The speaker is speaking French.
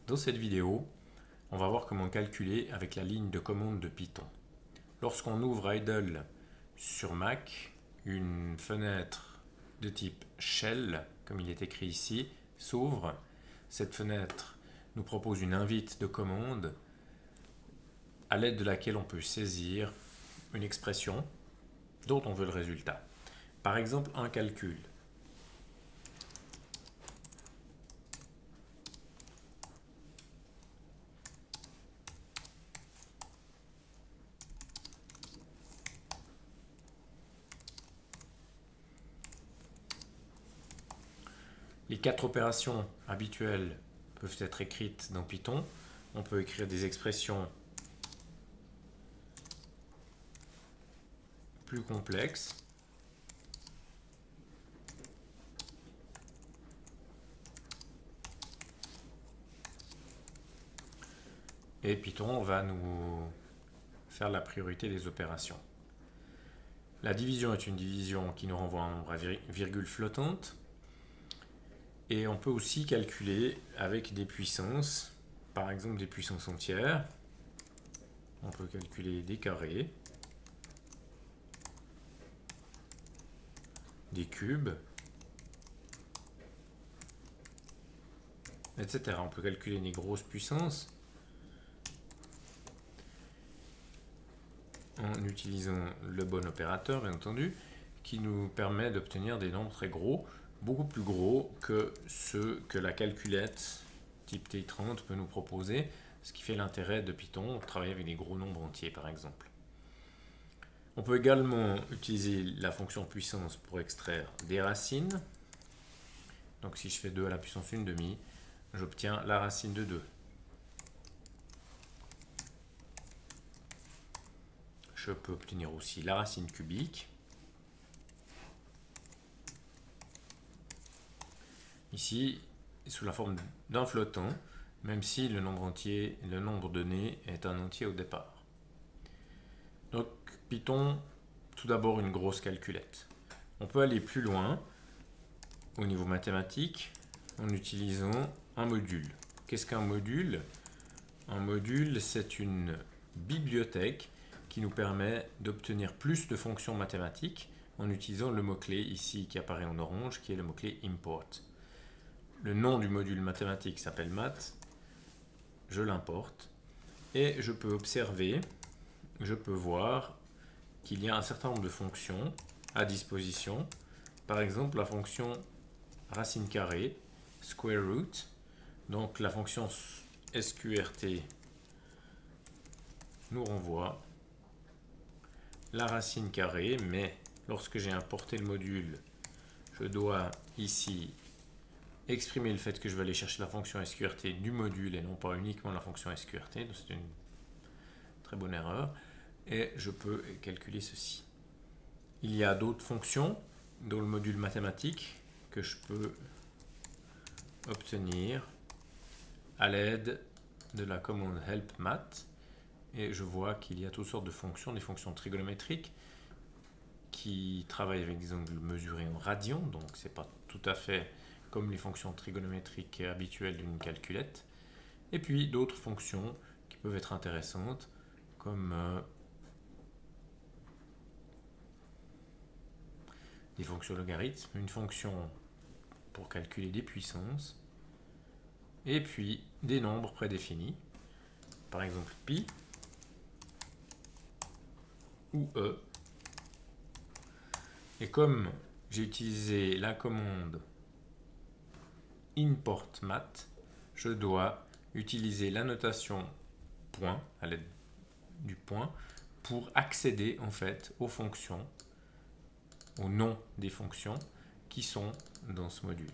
Dans cette vidéo, on va voir comment calculer avec la ligne de commande de Python. Lorsqu'on ouvre idle sur Mac, une fenêtre de type shell, comme il est écrit ici, s'ouvre. Cette fenêtre nous propose une invite de commande à l'aide de laquelle on peut saisir une expression dont on veut le résultat. Par exemple, un calcul. Les 4 opérations habituelles peuvent être écrites dans Python. On peut écrire des expressions plus complexes. Et Python va nous faire la priorité des opérations. La division est une division qui nous renvoie un nombre à virgule flottante. Et on peut aussi calculer avec des puissances, par exemple des puissances entières. On peut calculer des carrés, des cubes, etc. On peut calculer des grosses puissances en utilisant le bon opérateur, bien entendu, qui nous permet d'obtenir des nombres très gros, beaucoup plus gros que ceux que la calculette type T30 peut nous proposer, ce qui fait l'intérêt de Python, travailler avec des gros nombres entiers par exemple. On peut également utiliser la fonction puissance pour extraire des racines. Donc si je fais 2 à la puissance 1/2, j'obtiens la racine de 2. Je peux obtenir aussi la racine cubique. Ici, sous la forme d'un flottant, même si le nombre donné est un entier au départ. Donc Python, tout d'abord une grosse calculette. On peut aller plus loin au niveau mathématique en utilisant un module. Qu'est-ce qu'un module? Un module, c'est une bibliothèque qui nous permet d'obtenir plus de fonctions mathématiques en utilisant le mot-clé ici qui apparaît en orange, qui est le mot-clé import. Le nom du module mathématique s'appelle math, je l'importe et je peux observer, je peux voir qu'il y a un certain nombre de fonctions à disposition. Par exemple, la fonction racine carrée, square root, donc la fonction sqrt nous renvoie la racine carrée, mais lorsque j'ai importé le module, je dois ici exprimer le fait que je vais aller chercher la fonction sqrt du module et non pas uniquement la fonction sqrt, donc c'est une très bonne erreur, et je peux calculer ceci. Il y a d'autres fonctions dans le module mathématique que je peux obtenir à l'aide de la commande help math, et je vois qu'il y a toutes sortes de fonctions, des fonctions trigonométriques qui travaillent avec des angles mesurés en radians, donc c'est pas tout à fait comme les fonctions trigonométriques habituelles d'une calculette, et puis d'autres fonctions qui peuvent être intéressantes comme des fonctions logarithmes, une fonction pour calculer des puissances, et puis des nombres prédéfinis, par exemple pi ou e. Et comme j'ai utilisé la commande import math, je dois utiliser la notation point à l'aide du point pour accéder en fait aux fonctions, aux noms des fonctions qui sont dans ce module.